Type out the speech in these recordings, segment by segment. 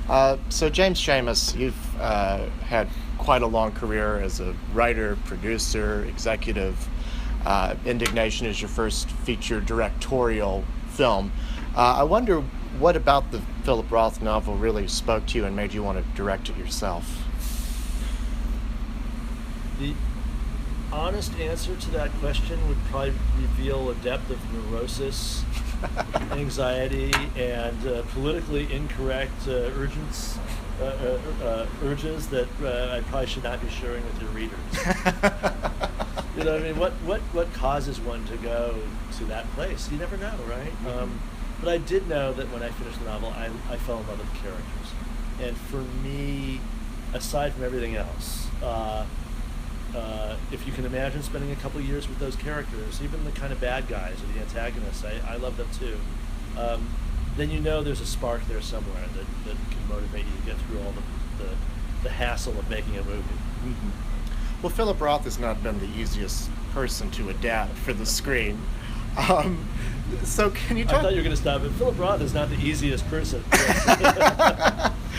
So James Schamus, you've had quite a long career as a writer, producer, executive. Indignation is your first feature directorial film. I wonder what about the Philip Roth novel really spoke to you and made you want to direct it yourself? The honest answer to that question would probably reveal a depth of neurosis, anxiety, and politically incorrect urges that I probably should not be sharing with your readers. You know what I mean? What causes one to go to that place? You never know, right? But I did know that when I finished the novel, I fell in love with the characters. And for me, aside from everything else, if you can imagine spending a couple years with those characters, even the kind of bad guys or the antagonists, I love them too. Then you know there's a spark there somewhere that can motivate you to get through all the hassle of making a movie. Mm-hmm. Well, Philip Roth has not been the easiest person to adapt for the screen. So can you talk? I thought you were going to stop it. Philip Roth is not the easiest person.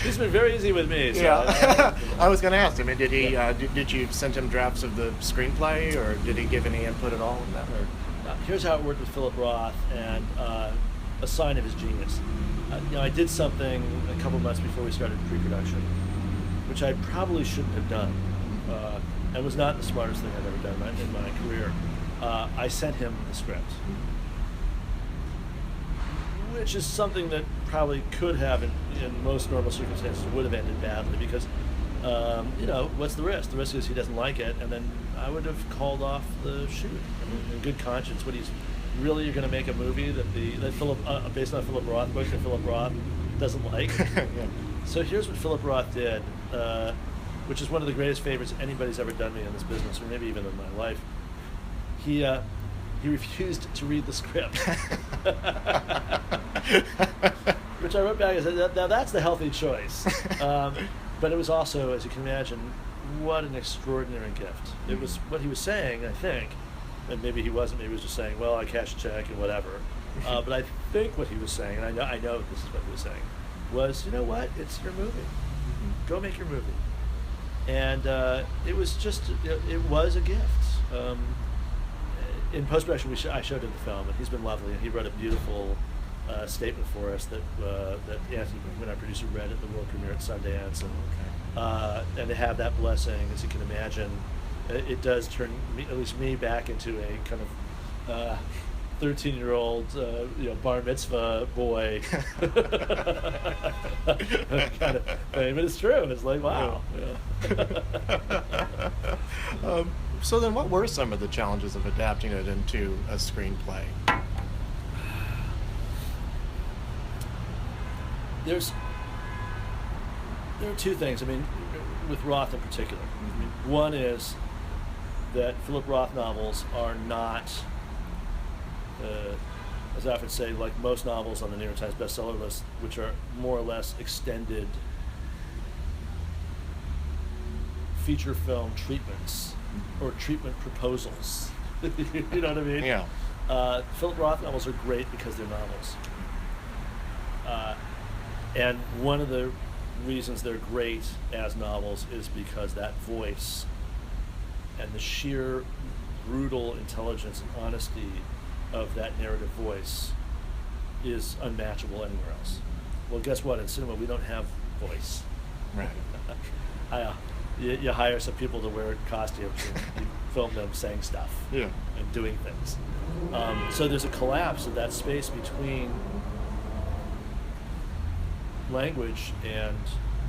He's been very easy with me. So yeah. I was going to ask. I mean, did he? Did you send him drafts of the screenplay, or did he give any input at all in that? Here's how it worked with Philip Roth, and a sign of his genius. I did something a couple months before we started pre-production, which I probably shouldn't have done, and was not the smartest thing I've ever done in my career. I sent him the script, which is something that probably could have, in most normal circumstances, would have ended badly because, what's the risk? The risk is he doesn't like it, and then I would have called off the shoot. I mean, in good conscience, you're going to make a movie that Philip, based on Philip Roth book that Philip Roth doesn't like? Yeah. So here's what Philip Roth did, which is one of the greatest favors anybody's ever done me in this business, or maybe even in my life. He refused to read the script, which I wrote back and said, now that's the healthy choice. But it was also, as you can imagine, what an extraordinary gift. It was what he was saying, I think, and maybe he wasn't, maybe he was just saying, well, I cashed a check and whatever. But I think what he was saying, and I know this is what he was saying, was, you know what, it's your movie. Go make your movie. And it was a gift. In post-production, I showed him the film, and he's been lovely, and he wrote a beautiful statement for us that Anthony, when our producer, read at the world premiere at Sundance, and to have that blessing, as you can imagine, it does turn at least me back into a kind of 13-year-old bar mitzvah boy. Kind of thing, but it's true. It's like, wow. Yeah. So then what were some of the challenges of adapting it into a screenplay? There are two things. I mean, with Roth in particular. I mean, one is that Philip Roth novels are not, as I often say, like most novels on the New York Times bestseller list, which are more or less extended feature film treatments or treatment proposals. You know what I mean? Yeah. Philip Roth novels are great because they're novels. And one of the reasons they're great as novels is because that voice and the sheer brutal intelligence and honesty of that narrative voice is unmatchable anywhere else. Well, guess what? In cinema, we don't have voice. Right. You hire some people to wear costumes and you film them saying stuff and doing things. So there's a collapse of that space between language and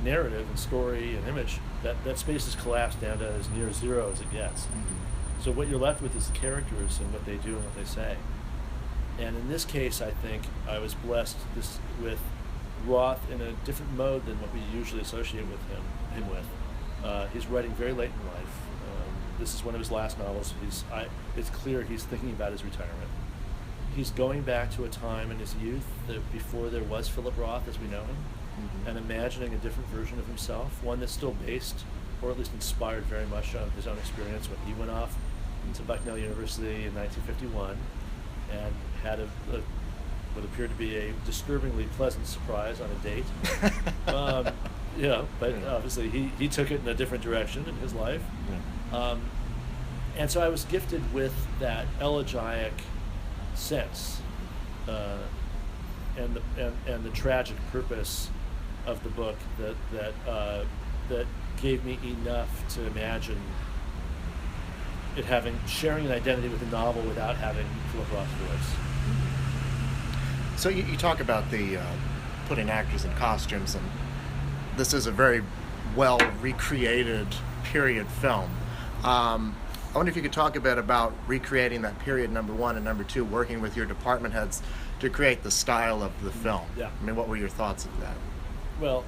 narrative and story and image. That space is collapsed down to as near zero as it gets. Mm-hmm. So what you're left with is the characters and what they do and what they say. And in this case, I think I was blessed with Roth in a different mode than what we usually associate with him with. He's writing very late in life. This is one of his last novels. It's clear he's thinking about his retirement. He's going back to a time in his youth before there was Philip Roth as we know him, and imagining a different version of himself, one that's still based, or at least inspired very much on his own experience when he went off to Bucknell University in 1951 and had what appeared to be a disturbingly pleasant surprise on a date. But obviously he took it in a different direction in his life. And so I was gifted with that elegiac sense, and the tragic purpose of the book that gave me enough to imagine it sharing an identity with the novel without having Philip Roth's voice. So you talk about the putting actors in costumes, and this is a very well recreated period film. I wonder if you could talk a bit about recreating that period, number one, and number two, working with your department heads to create the style of the film. Yeah. I mean, what were your thoughts of that? Well,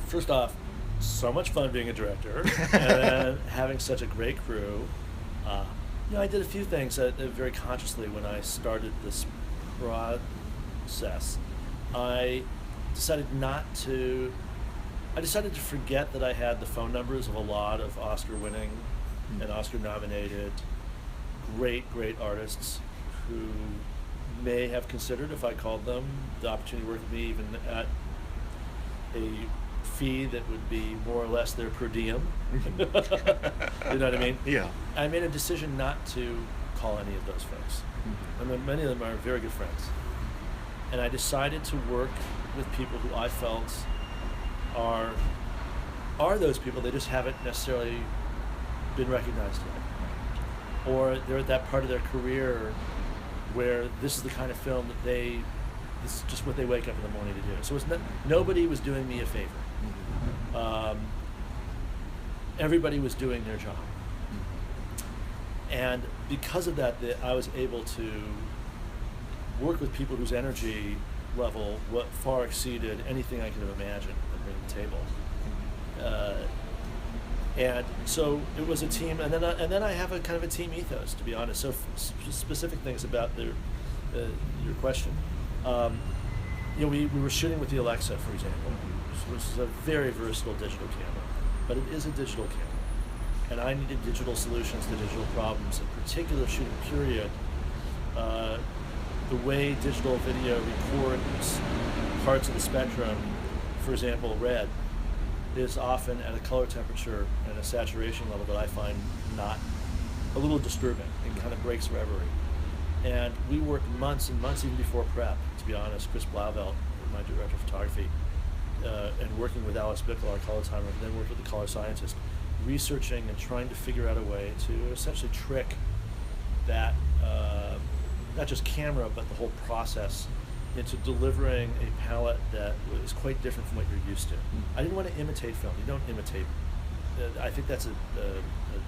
first off, so much fun being a director, and then having such a great crew. I did a few things very consciously when I started this process. I decided to forget that I had the phone numbers of a lot of Oscar-winning and Oscar-nominated great artists who may have considered, if I called them, the opportunity to work with me even at a fee that would be more or less their per diem. You know what I mean? Yeah. I made a decision not to call any of those folks. I mean, many of them are very good friends. And I decided to work with people who I felt are those people. They just haven't necessarily been recognized yet, or they're at that part of their career where this is the kind of film that this is just what they wake up in the morning to do. So nobody was doing me a favor. Everybody was doing their job, and because of that, I was able to work with people whose energy level far exceeded anything I could have imagined at bringing to the table. And so it was a team, and then I have a kind of a team ethos, to be honest. So specific things about your question. We were shooting with the Alexa, for example, which is a very versatile digital camera, but it is a digital camera, and I needed digital solutions to digital problems. In particular, shooting period, the way digital video records parts of the spectrum, for example, red, is often at a color temperature and a saturation level that I find not a little disturbing. It kind of breaks reverie. And we worked months and months even before prep, to be honest. Chris Blauvelt, my director of photography, and working with Alice Bickle, our color timer, and then worked with the color scientist, researching and trying to figure out a way to essentially trick that, not just camera, but the whole process into delivering a palette that is quite different from what you're used to. I didn't want to imitate film. You don't imitate. I think that's a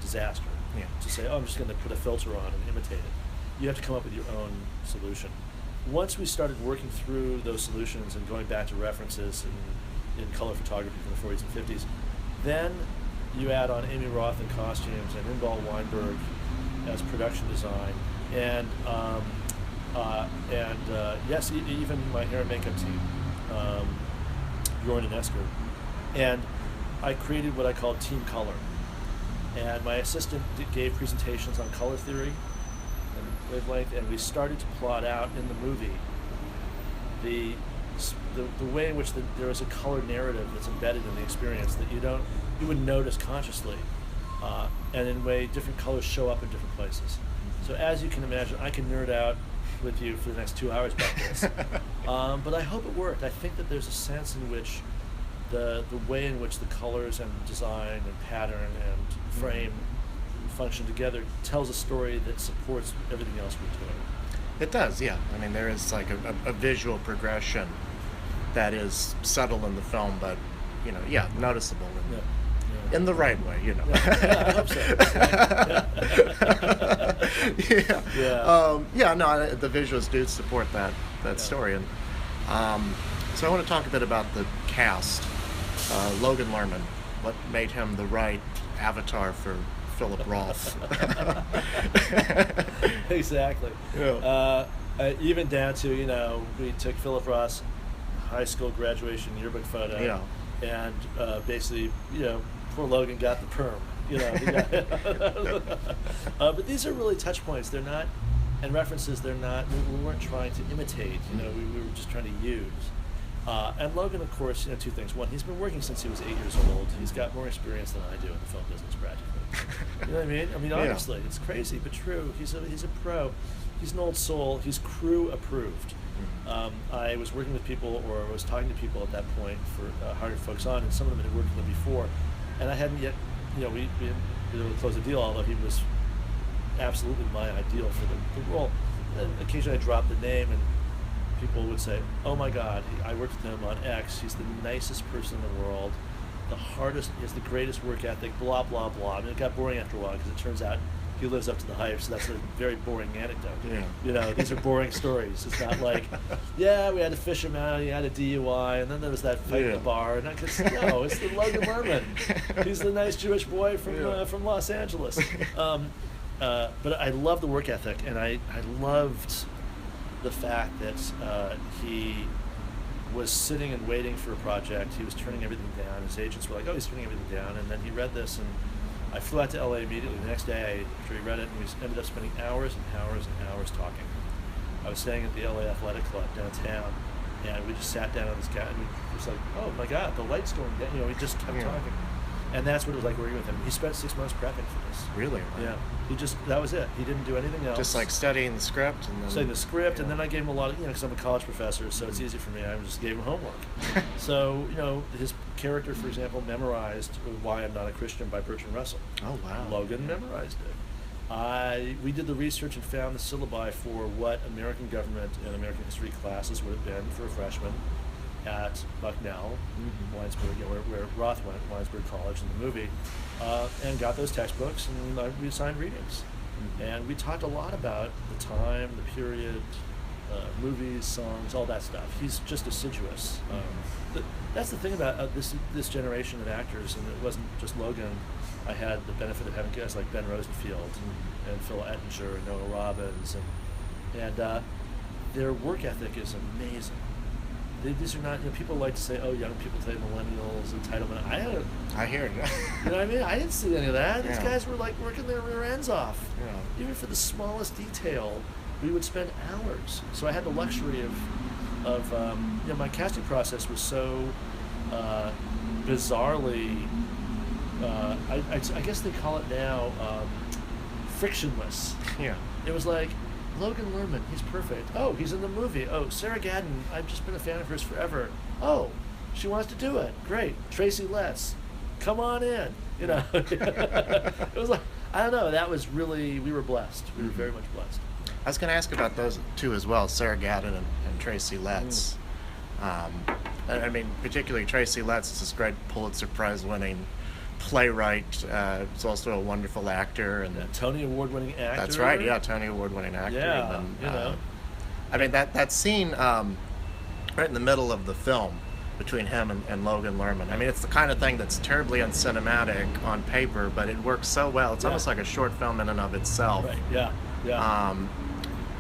disaster. Yeah. To say, I'm just going to put a filter on and imitate it. You have to come up with your own solution. Once we started working through those solutions and going back to references in color photography from the 40s and 50s, then you add on Amy Roth in costumes and Inbal Weinberg as production design, and yes, even my hair and makeup team, Bjorn and Esker. And I created what I called Team Color. And my assistant gave presentations on color theory and wavelength, and we started to plot out in the movie the way in which there is a color narrative that's embedded in the experience that you wouldn't notice consciously, and in a way different colors show up in different places. So as you can imagine, I can nerd out with you for the next 2 hours about this, but I hope it worked. I think that there's a sense in which the way in which the colors and design and pattern and frame function together tells a story that supports everything else we're doing. It does, yeah. I mean, there is like a visual progression that is subtle in the film, but noticeable in the right way, I hope so. The visuals do support that story, and so I want to talk a bit about the cast. Logan Lerman, what made him the right avatar for Philip Roth? Exactly. Yeah. Even down to, we took Philip Roth's high school graduation yearbook photo, Yeah. and basically, poor Logan got the perm. But these are really touch points. They're not, and references. They're not. We weren't trying to imitate. We were just trying to use. And Logan, of course, two things. One, he's been working since he was 8 years old. He's got more experience than I do in the film business, practically. You know what I mean? I mean, honestly, it's crazy, but true. He's a pro. He's an old soul. He's crew approved. I was working with people, or I was talking to people at that point for hiring folks on, and some of them had worked with him before, and I hadn't yet, we didn't really close the deal, although he was absolutely my ideal for the role. And occasionally I dropped the name, and people would say, "Oh my God, I worked with him on X. He's the nicest person in the world, the hardest, he has the greatest work ethic, blah, blah, blah." I mean, it got boring after a while because it turns out he lives up to the hype, so that's a very boring anecdote. Yeah. These are boring stories. It's not like, yeah, we had to fish him out, he had a DUI, and then there was that fight in the bar. And no, it's the Logan Lerman. He's the nice Jewish boy from Los Angeles. But I love the work ethic, and I loved the fact that he was sitting and waiting for a project. He was turning everything down. His agents were like, "Oh, he's turning everything down." And then he read this, and I flew out to LA immediately the next day after he read it, and we ended up spending hours and hours and hours talking. I was staying at the LA Athletic Club downtown, and we just sat down on this couch, and we was like, "Oh my God, the light's going down." We just kept talking. And that's what it was like working with him. He spent 6 months prepping for this. Really? Yeah. That was it. He didn't do anything else. Just like studying the script? And then, studying the script, and then I gave him a lot of, because I'm a college professor, so it's easy for me. I just gave him homework. So, his character, for example, memorized Why I'm Not a Christian by Bertrand Russell. Oh, wow. Logan memorized it. We did the research and found the syllabi for what American government and American history classes would have been for a freshman at Bucknell, Winesburg, where Roth went, Winesburg College in the movie, and got those textbooks, and we assigned readings. And we talked a lot about the time, the period, movies, songs, all that stuff. He's just assiduous. That's the thing about this generation of actors, and it wasn't just Logan. I had the benefit of having guys like Ben Rosenfield and Phil Ettinger and Noah Robbins, and their work ethic is amazing. These are not, people like to say, "Oh, young people today, millennials, entitlement." I hear you. You know what I mean? I didn't see any of that. These Yeah. guys were like working their rear ends off. Yeah. Even for the smallest detail, we would spend hours. So I had the luxury of my casting process was so bizarrely, I guess they call it now, frictionless. Yeah. It was like, Logan Lerman, he's perfect. Oh, he's in the movie. Oh, Sarah Gadon, I've just been a fan of hers forever. Oh, she wants to do it. Great. Tracy Letts, come on in. It was like, I don't know, that was really, we were blessed. We were very much blessed. I was going to ask about those two as well, Sarah Gadon and Tracy Letts. I mean, particularly Tracy Letts is this great Pulitzer Prize winning playwright. He's also a wonderful actor, and Tony Award-winning actor. That's right. Yeah, Tony Award-winning actor. Yeah, and, I mean that scene right in the middle of the film between him and Logan Lerman. I mean, it's the kind of thing that's terribly uncinematic on paper, but it works so well. It's almost like a short film in and of itself. Right. Yeah. Yeah.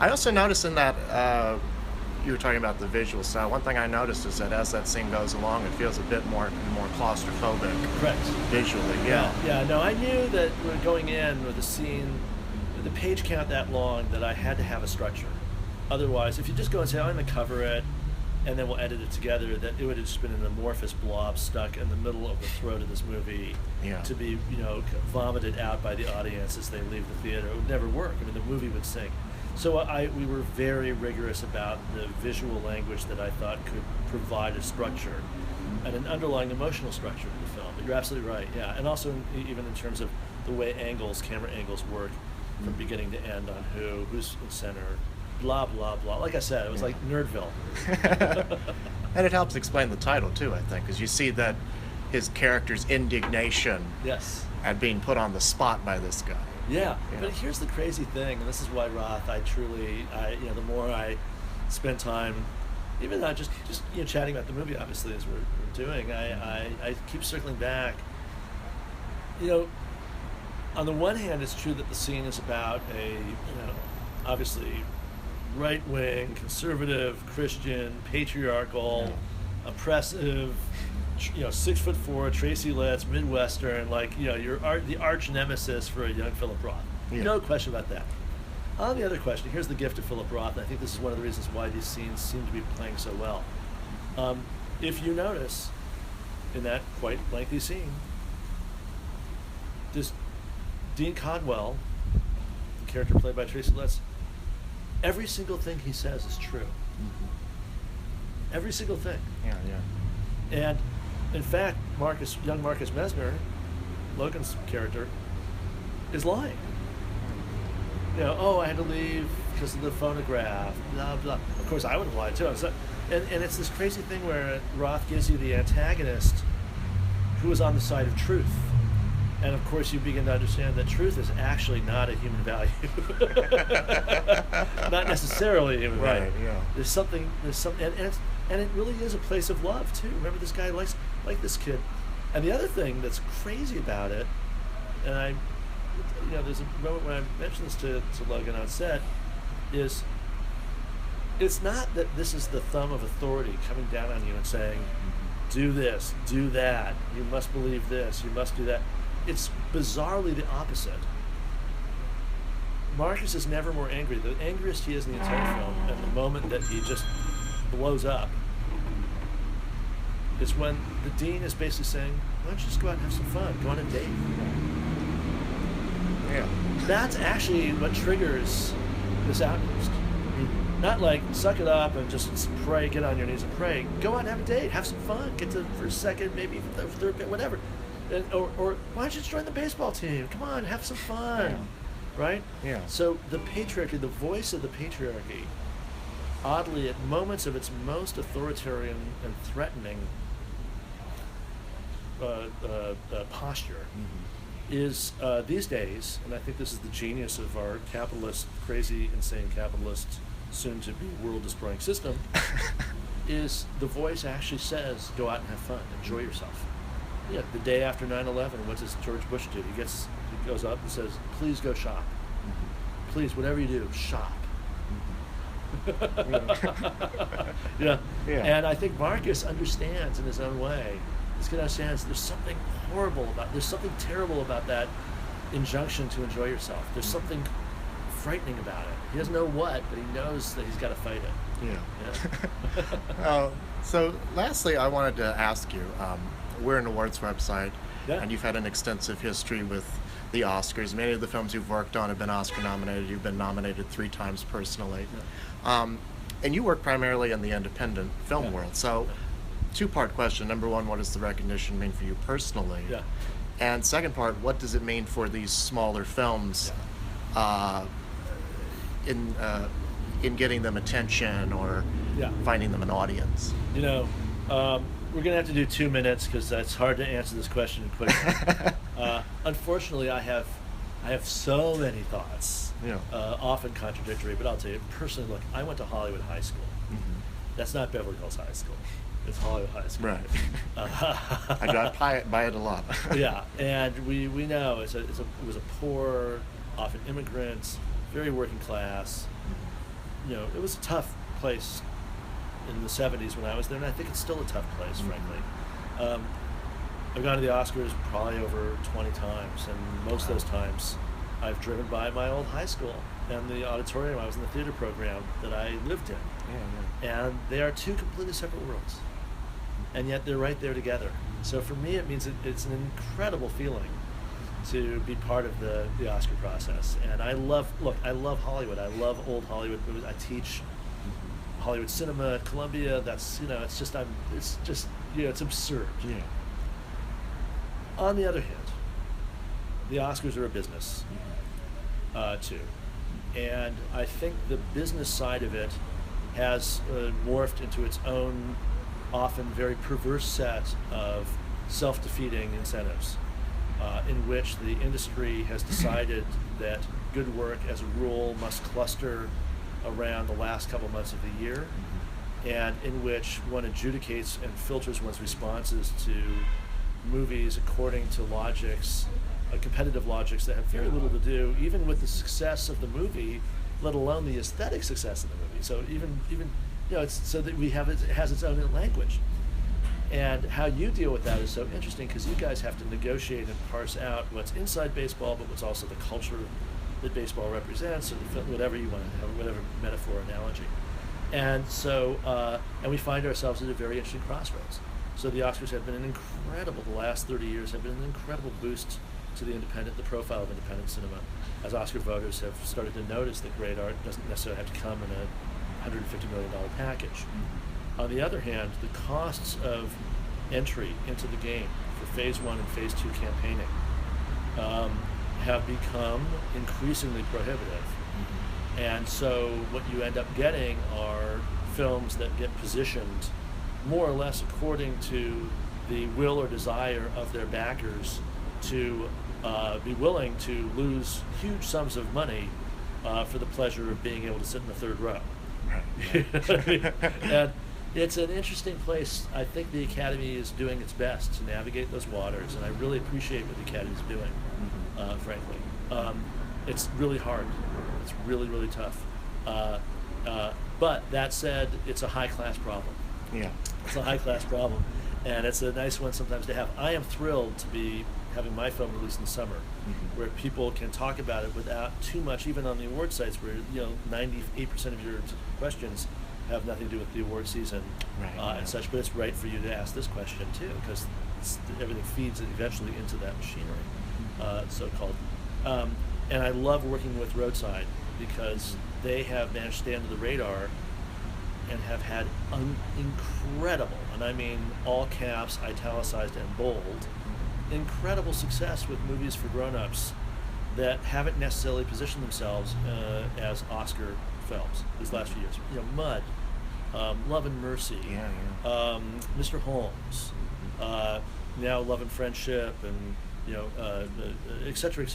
I also noticed in that you were talking about the visual style. One thing I noticed is that as that scene goes along, it feels a bit more claustrophobic. Correct. Visually, yeah. Yeah. No, I knew that when going in with the scene, the page count that long, that I had to have a structure. Otherwise, if you just go and say, "I'm going to cover it, and then we'll edit it together," that it would have just been an amorphous blob stuck in the middle of the throat of this movie to be, vomited out by the audience as they leave the theater. It would never work. I mean, the movie would sink. So we were very rigorous about the visual language that I thought could provide a structure and an underlying emotional structure to the film. But you're absolutely right, yeah. And also even in terms of the way camera angles work from beginning to end on who's in center, blah, blah, blah. Like I said, it was like Nerdville. And it helps explain the title, too, I think, because you see that his character's indignation at being put on the spot by this guy. Yeah, but here's the crazy thing, and this is why Roth, the more I spend time, even not just chatting about the movie, obviously, as we're doing, I keep circling back. On the one hand, it's true that the scene is about obviously right-wing, conservative, Christian, patriarchal, oppressive, 6'4", Tracy Letts, Midwestern, the arch nemesis for a young Philip Roth. Yeah. No question about that. On the other question, here's the gift of Philip Roth, and I think this is one of the reasons why these scenes seem to be playing so well. If you notice, in that quite lengthy scene, this Dean Conwell, the character played by Tracy Letts, every single thing he says is true. Mm-hmm. Every single thing. Yeah. And in fact, young Marcus Mesmer, Logan's character, is lying. You know, oh, I had to leave because of the phonograph, blah, blah. Of course, I would have lied too. So, and it's this crazy thing where Roth gives you the antagonist who is on the side of truth. And of course, you begin to understand that truth is actually not a human value. Not necessarily a human value. Right, yeah. There's something, and it really is a place of love too. Remember, this guy likes this kid. And the other thing that's crazy about it, and there's a moment when I mentioned this to Logan on set, is it's not that this is the thumb of authority coming down on you and saying, do this, do that, you must believe this, you must do that. It's bizarrely the opposite. Marcus is never more angry. The angriest he is in the entire film, and the moment that he just blows up, is when the dean is basically saying, why don't you just go out and have some fun, go on a date. Yeah. That's actually what triggers this outburst. Not like, suck it up and just pray, get on your knees and pray. Go out and have a date, have some fun, get to first, second, maybe third, whatever. Or why don't you just join the baseball team? Come on, have some fun. Yeah. Right? Yeah. So the patriarchy, the voice of the patriarchy, oddly, at moments of its most authoritarian and threatening posture, is these days, and I think this is the genius of our capitalist, crazy, insane capitalist, soon-to-be world-destroying system, is the voice actually says, go out and have fun, enjoy yourself. Yeah, the day after 9/11, what does George Bush do? He goes up and says, please go shop. Mm-hmm. Please, whatever you do, shop. Mm-hmm. Yeah. And I think Marcus understands in his own way. He's going to understand there's something there's something terrible about that injunction to enjoy yourself. There's something frightening about it. He doesn't know what, but he knows that he's got to fight it. Yeah. So lastly, I wanted to ask you, we're an awards website, yeah. and you've had an extensive history with the Oscars. Many of the films you've worked on have been Oscar nominated. You've been nominated 3 times personally. Yeah. And you work primarily in the independent film world. So, 2-part question. Number 1, what does the recognition mean for you personally? Yeah. And second part, what does it mean for these smaller films in getting them attention or finding them an audience? We're going to have to do 2 minutes because it's hard to answer this question quickly. Unfortunately, I have so many thoughts, often contradictory, but I'll tell you, personally, look, I went to Hollywood High School. Mm-hmm. That's not Beverly Hills High School. It's Hollywood High School. Right. I drive by it a lot. Yeah, and we know it was a poor, often immigrants, very working class. It was a tough place in the 70s when I was there, and I think it's still a tough place, frankly. I've gone to the Oscars probably over 20 times, and most of those times I've driven by my old high school and the auditorium. I was in the theater program that I lived in. And they are 2 completely separate worlds, and yet they're right there together. So for me, it means it's an incredible feeling to be part of the Oscar process. And I love Hollywood. I love old Hollywood. I teach Hollywood cinema at Columbia. That's it's absurd. Yeah. On the other hand, the Oscars are a business too, and I think the business side of it has morphed into its own, often very perverse set of self-defeating incentives, in which the industry has decided that good work, as a rule, must cluster around the last couple months of the year, and in which one adjudicates and filters one's responses to movies according to competitive logics that have very little to do even with the success of the movie, let alone the aesthetic success of the movie. So even it's so that it has its own language. And how you deal with that is so interesting, because you guys have to negotiate and parse out what's inside baseball, but what's also the culture that baseball represents, or whatever you want to have, whatever metaphor, analogy. And so, and we find ourselves at a very interesting crossroads. So the Oscars have been the last 30 years have been an incredible boost to the profile of independent cinema, as Oscar voters have started to notice that great art doesn't necessarily have to come in a $150 million package. Mm-hmm. On the other hand, the costs of entry into the game for phase 1 and phase 2 campaigning have become increasingly prohibitive. Mm-hmm. And so what you end up getting are films that get positioned more or less according to the will or desire of their backers to be willing to lose huge sums of money for the pleasure of being able to sit in the third row. Right. And it's an interesting place. I think the Academy is doing its best to navigate those waters, and I really appreciate what the Academy is doing, frankly. It's really hard. It's really, really tough. But that said, it's a high-class problem. Yeah. It's a high-class problem, and it's a nice one sometimes to have. I am thrilled to be having my film released in the summer, where people can talk about it without too much, even on the award sites where 98% of your questions have nothing to do with the award season, and such. But it's right for you to ask this question too, because everything feeds eventually into that machinery, so-called. And I love working with Roadside because they have managed to stay under the radar and have had incredible, and I mean all caps, italicized, and bold, incredible success with movies for grown-ups that haven't necessarily positioned themselves as Oscar films these last few years. Mud, Love and Mercy, Mr. Holmes, now Love and Friendship, and et cetera,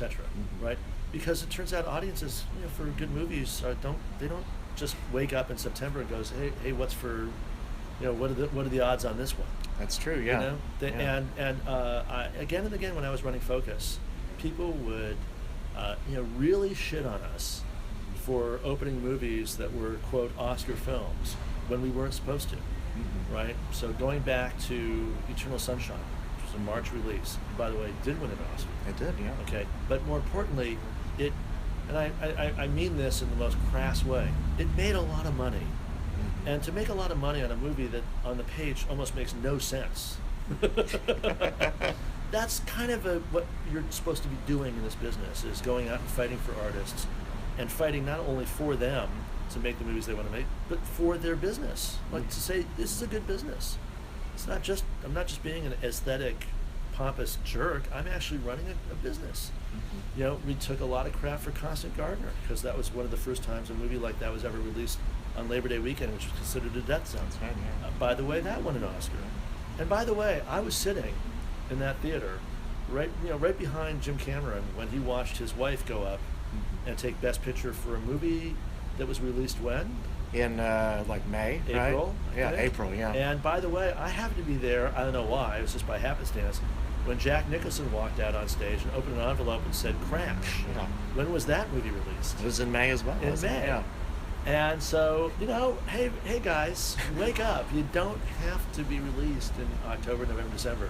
right? Because it turns out audiences, for good movies, don't just wake up in September and goes, hey, what's for, what are the odds on this one? That's true, yeah. And again and again when I was running Focus, people would, really shit on us for opening movies that were, quote, Oscar films when we weren't supposed to, right? So going back to Eternal Sunshine, which was a March release, by the way, did win an Oscar. It did, yeah. Okay, but more importantly, and I mean this in the most crass way, it made a lot of money. And to make a lot of money on a movie that on the page almost makes no sense, that's kind of what you're supposed to be doing in this business, is going out and fighting for artists and fighting not only for them to make the movies they want to make, but for their business. Like to say, this is a good business. I'm not just being an aesthetic, pompous jerk. I'm actually running a business. We took a lot of crap for Constant Gardener because that was one of the first times a movie like that was ever released on Labor Day weekend, which was considered a death sentence. Right, yeah. By the way, that won an Oscar. And by the way, I was sitting in that theater, right behind Jim Cameron when he watched his wife go up and take Best Picture for a movie that was released when? In May, April, right? Yeah, April, yeah. And by the way, I happened to be there. I don't know why. It was just by happenstance. When Jack Nicholson walked out on stage and opened an envelope and said "Crash." Yeah. When was that movie released? It was in May as well. In May. Yeah. And so, hey guys, wake up. You don't have to be released in October, November, December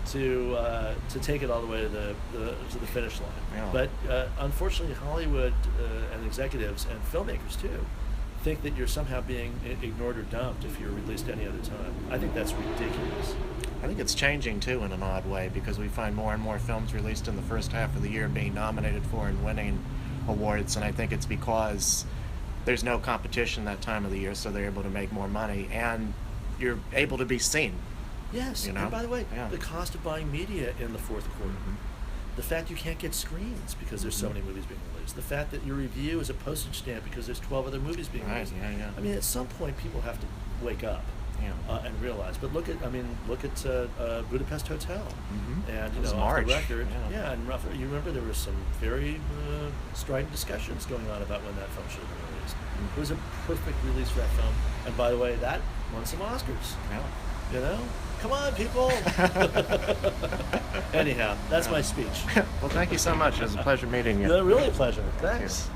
to take it all the way to the finish line. Yeah. But unfortunately, Hollywood and executives and filmmakers too think that you're somehow being ignored or dumped if you're released any other time. I think that's ridiculous. I think it's changing too in an odd way because we find more and more films released in the first half of the year being nominated for and winning awards, and I think it's because there's no competition that time of the year, so they're able to make more money and you're able to be seen. Yes, and by the way, the cost of buying media in the fourth quarter, the fact you can't get screens because there's so many movies being released, the fact that your review is a postage stamp because there's 12 other movies being released. I mean, at some point people have to wake up. And realize, but look at Budapest Hotel, and off March. the record, and you remember there was some very strident discussions going on about when that film should have been released. It was a perfect release for that film, and by the way, that won some Oscars. Come on, people. Anyhow, that's my speech. Well, thank you so much. It was a pleasure meeting you. Really a pleasure. Thanks.